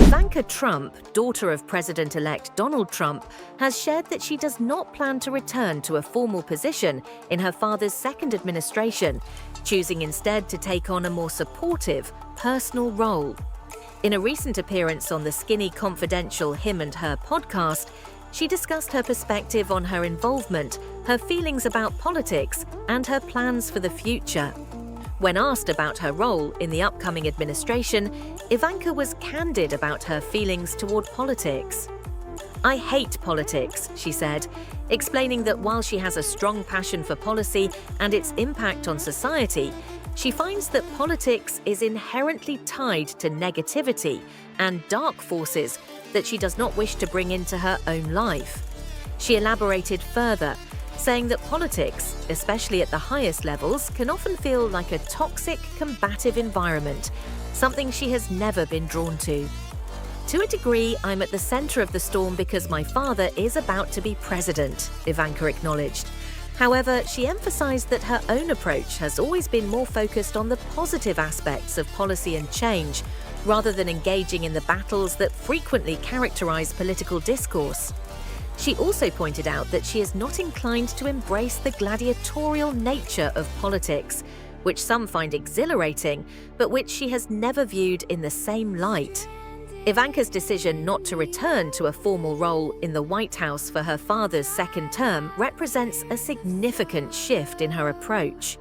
Ivanka Trump, daughter of President-elect Donald Trump, has shared that she does not plan to return to a formal position in her father's second administration, choosing instead to take on a more supportive, personal role. In a recent appearance on the Skinny Confidential Him and Her podcast, she discussed her perspective on her involvement, her feelings about politics, and her plans for the future. When asked about her role in the upcoming administration, Ivanka was candid about her feelings toward politics. "I hate politics," she said, explaining that while she has a strong passion for policy and its impact on society, she finds that politics is inherently tied to negativity and dark forces that she does not wish to bring into her own life. She elaborated further, saying that politics, especially at the highest levels, can often feel like a toxic, combative environment, something she has never been drawn to. "To a degree, I'm at the center of the storm because my father is about to be president," Ivanka acknowledged. However, she emphasized that her own approach has always been more focused on the positive aspects of policy and change, rather than engaging in the battles that frequently characterize political discourse. She also pointed out that she is not inclined to embrace the gladiatorial nature of politics, which some find exhilarating, but which she has never viewed in the same light. Ivanka's decision not to return to a formal role in the White House for her father's second term represents a significant shift in her approach.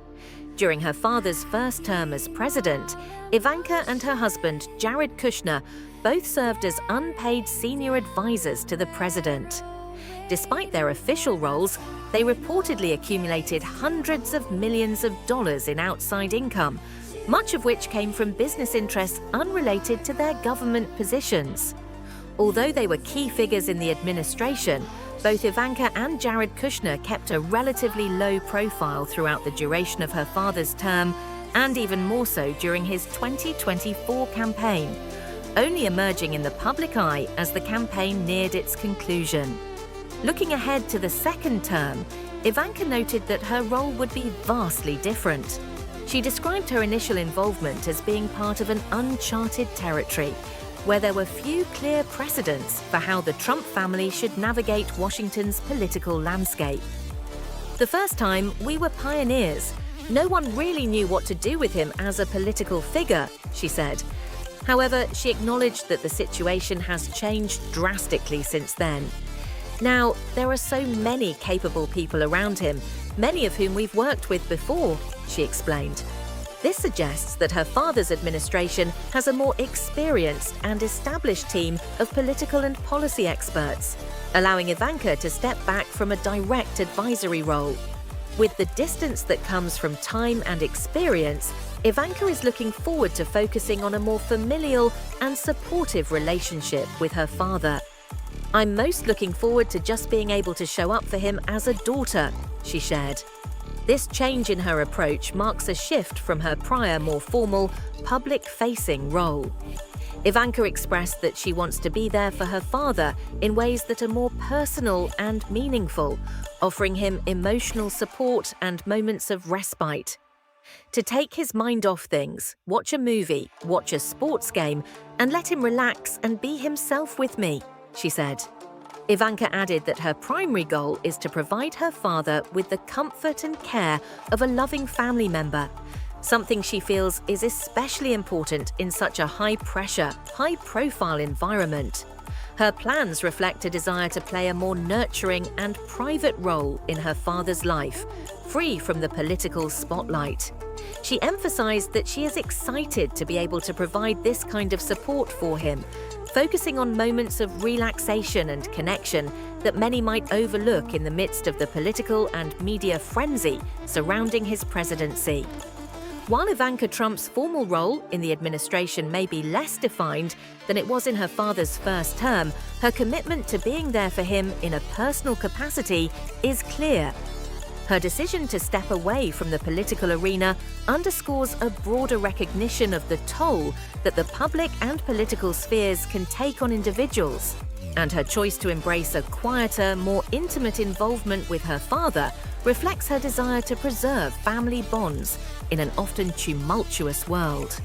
During her father's first term as president, Ivanka and her husband, Jared Kushner, both served as unpaid senior advisors to the president. Despite their official roles, they reportedly accumulated hundreds of millions of dollars in outside income, much of which came from business interests unrelated to their government positions. Although they were key figures in the administration, both Ivanka and Jared Kushner kept a relatively low profile throughout the duration of her father's term, and even more so during his 2024 campaign, only emerging in the public eye as the campaign neared its conclusion. Looking ahead to the second term, Ivanka noted that her role would be vastly different. She described her initial involvement as being part of an uncharted territory, where there were few clear precedents for how the Trump family should navigate Washington's political landscape. "The first time, we were pioneers. No one really knew what to do with him as a political figure," she said. However, she acknowledged that the situation has changed drastically since then. "Now, there are so many capable people around him, many of whom we've worked with before," she explained. This suggests that her father's administration has a more experienced and established team of political and policy experts, allowing Ivanka to step back from a direct advisory role. With the distance that comes from time and experience, Ivanka is looking forward to focusing on a more familial and supportive relationship with her father. "I'm most looking forward to just being able to show up for him as a daughter," she shared. This change in her approach marks a shift from her prior, more formal, public-facing role. Ivanka expressed that she wants to be there for her father in ways that are more personal and meaningful, offering him emotional support and moments of respite. "To take his mind off things, watch a movie, watch a sports game, and let him relax and be himself with me," she said. Ivanka added that her primary goal is to provide her father with the comfort and care of a loving family member, something she feels is especially important in such a high-pressure, high-profile environment. Her plans reflect a desire to play a more nurturing and private role in her father's life, free from the political spotlight. She emphasized that she is excited to be able to provide this kind of support for him, focusing on moments of relaxation and connection that many might overlook in the midst of the political and media frenzy surrounding his presidency. While Ivanka Trump's formal role in the administration may be less defined than it was in her father's first term, her commitment to being there for him in a personal capacity is clear. Her decision to step away from the political arena underscores a broader recognition of the toll that the public and political spheres can take on individuals, and her choice to embrace a quieter, more intimate involvement with her father reflects her desire to preserve family bonds in an often tumultuous world.